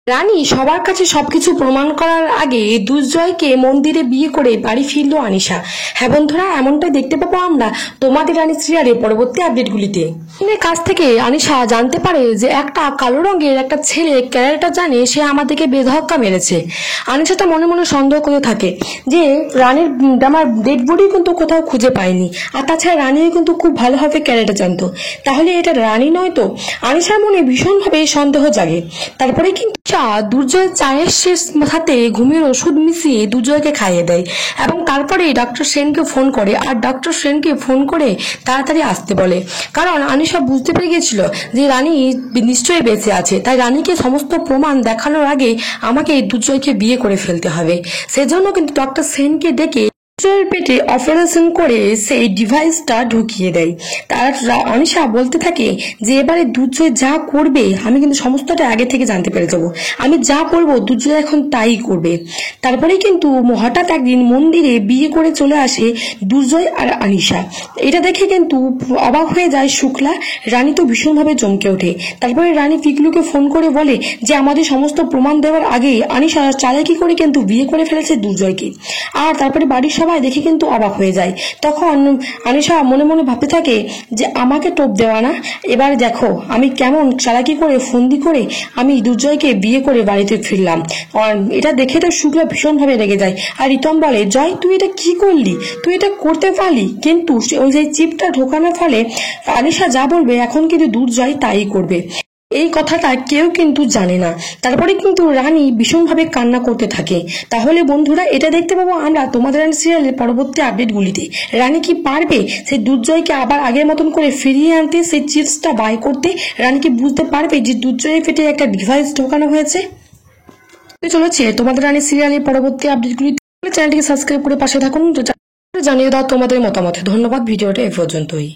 রানী সবার কাছে সবকিছু প্রমাণ করার আগে দুর্জয়কে মন্দিরে বিয়ে করে বাড়ি ফিরল আনিশা। হ্যাঁ বন্ধুরা, এমনটাই দেখতে পাবো আমরা তোমাদের রানী সিরিয়ালের পরবর্তী আপডেটগুলিতে। কাছ থেকে আনিশা জানতে পারে যে একটা কালো রঙের একটা ছেলে ক্যারেক্টার জানে সে আমাদেরকে বেধক্কা মেরেছে। আনিশা তো মনে মনে সন্দেহ করে থাকে যে রানীর আমার ডেড বডি কিন্তু কোথাও খুঁজে পায়নি, আর তাছাড়া রানীও কিন্তু খুব ভালোভাবে ক্যারেক্টার জানতো, তাহলে এটা রানী নয় তো। আনিশার মনে ভীষণভাবে সন্দেহ জাগে। তারপরে কিন্তু দুর্জয় চায়ের সাথে ঘুমের ওষুধ মিশিয়ে দুর্জয়কে খাইয়ে দেয় এবং তারপরে ডক্টর সেনকে ফোন করে, আর ডক্টর সেনকে ফোন করে তাড়াতাড়ি আসতে বলে, কারণ আনিশা বুঝতে পেরে গেছিল যে রানী নিশ্চয়ই বেঁচে আছে, তাই রানীকে সমস্ত প্রমাণ দেখানোর আগে আমাকে দুর্জয়কে বিয়ে করে ফেলতে হবে। সেজন্য কিন্তু ডক্টর সেনকে ডেকে দুর্জয়ের পেটে অপারেশন করে সেই ডিভাইসটা ঢুকিয়ে দেয়। তার অনিশা বলতে থাকে যে এবারে দুর্জয় যা করবে আমি কিন্তু সমস্তটা আগে থেকে জানতে পেরে যাব, আমি যা করবো দুর্জয় এখন তাই করবে। তারপরে কিন্তু হঠাৎ একদিন মন্দিরে বিয়ে করে চলে আসে দুর্জয় আর আনিশা। এটা দেখে কিন্তু অবাক হয়ে যায় শুক্লা। রানী তো ভীষণভাবে চমকে ওঠে। তারপরে রানী পিকলুকে ফোন করে বলে যে আমাদের সমস্ত প্রমাণ দেওয়ার আগে আনিশা চালাকি করে কিন্তু বিয়ে করে ফেলেছে দুর্জয়কে। আর তারপরে বাড়ির সবাই দেখে কিন্তু অবাক হয়ে যায়। তখন আনিশা মনে মনে ভাবতে থাকে যে আমাকে টোপ দেওয়া না, এবার দেখো আমি কেমন চালাকি করে ফন্দি করে আমি দুর্জয়কে বিয়ে করে বাড়িতে ফিরলাম। এটা দেখে তো শুক্লা ভীষণভাবে রেগে যায়। আর রিতম বলে, জয় তুই এটা কি করলি, তুই এটা করতে পারলি? কিন্তু ওই যে চিপটা ঢোকানোর ফলে আনিশা যা বলবে এখন কিন্তু দুর্জয় তাই করবে, এই কথাটা কেউ কিন্তু জানে না। তারপরে কিন্তু রানী ভীষণভাবে কান্না করতে থাকে। তাহলে বন্ধুরা এটা দেখতে পাবো আমরা তোমাদের রানী সিরিয়ালের পরবর্তী আপডেটগুলিতে। রানী কি পারবে সেই দুর্জয়কে আবার আগের মতন করে ফিরিয়ে আনতে, সেই চিপসটা বাই করতে? রানী কি বুঝতে পারবে যে দুর্জয়ের পেটে একটা ডিভাইস ঢোকানো হয়েছে? চলেছে তোমাদের রানী সিরিয়ালের পরবর্তী আপডেটগুলিতে। চ্যানেলটিকে সাবস্ক্রাইব করে পাশে থাকুন, জানিয়ে দাও তোমাদের মতামত। ধন্যবাদ, ভিডিওটা এ পর্যন্তই।